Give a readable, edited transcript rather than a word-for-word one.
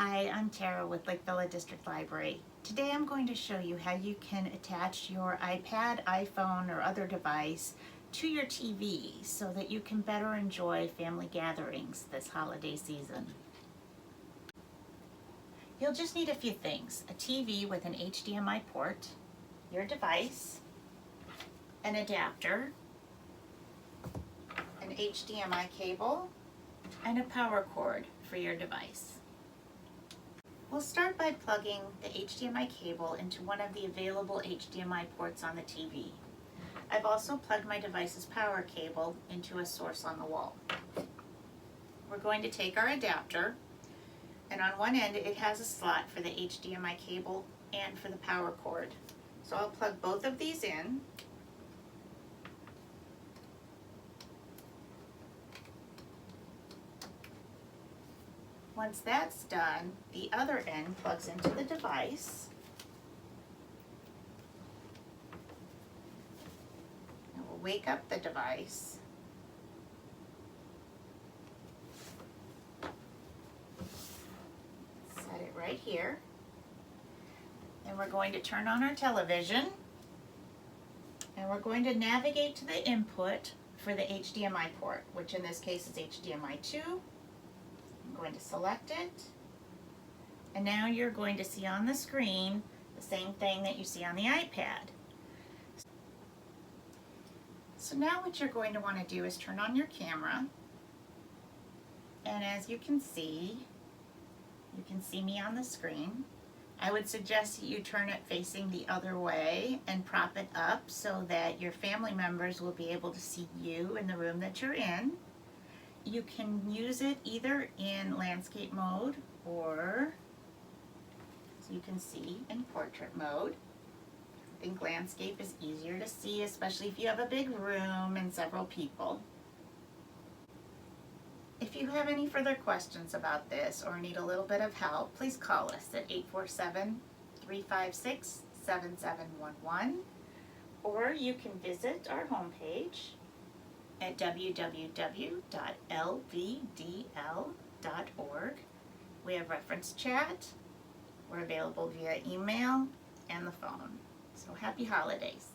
Hi, I'm Tara with Lake Villa District Library. Today I'm going to show you how you can attach your iPad, iPhone, or other device to your TV so that you can better enjoy family gatherings this holiday season. You'll just need a few things: a TV with an HDMI port, your device, an adapter, an HDMI cable, and a power cord for your device. We'll start by plugging the HDMI cable into one of the available HDMI ports on the TV. I've also plugged my device's power cable into a source on the wall. We're going to take our adapter, and on one end it has a slot for the HDMI cable and for the power cord. So I'll plug both of these in. Once that's done, the other end plugs into the device. And we'll wake up the device. Set it right here. Then we're going to turn on our television. And we're going to navigate to the input for the HDMI port, which in this case is HDMI 2. I'm going to select it, and now you're going to see on the screen the same thing that you see on the iPad. So now what you're going to want to do is turn on your camera, and as you can see me on the screen. I would suggest that you turn it facing the other way and prop it up so that your family members will be able to see you in the room that you're in. You can use it either in landscape mode or, as you can see, in portrait mode. I think landscape is easier to see, especially if you have a big room and several people. If you have any further questions about this or need a little bit of help, please call us at 847-356-7711, or you can visit our homepage at www.lvdl.org. We have reference chat. We're available via email and the phone. So happy holidays.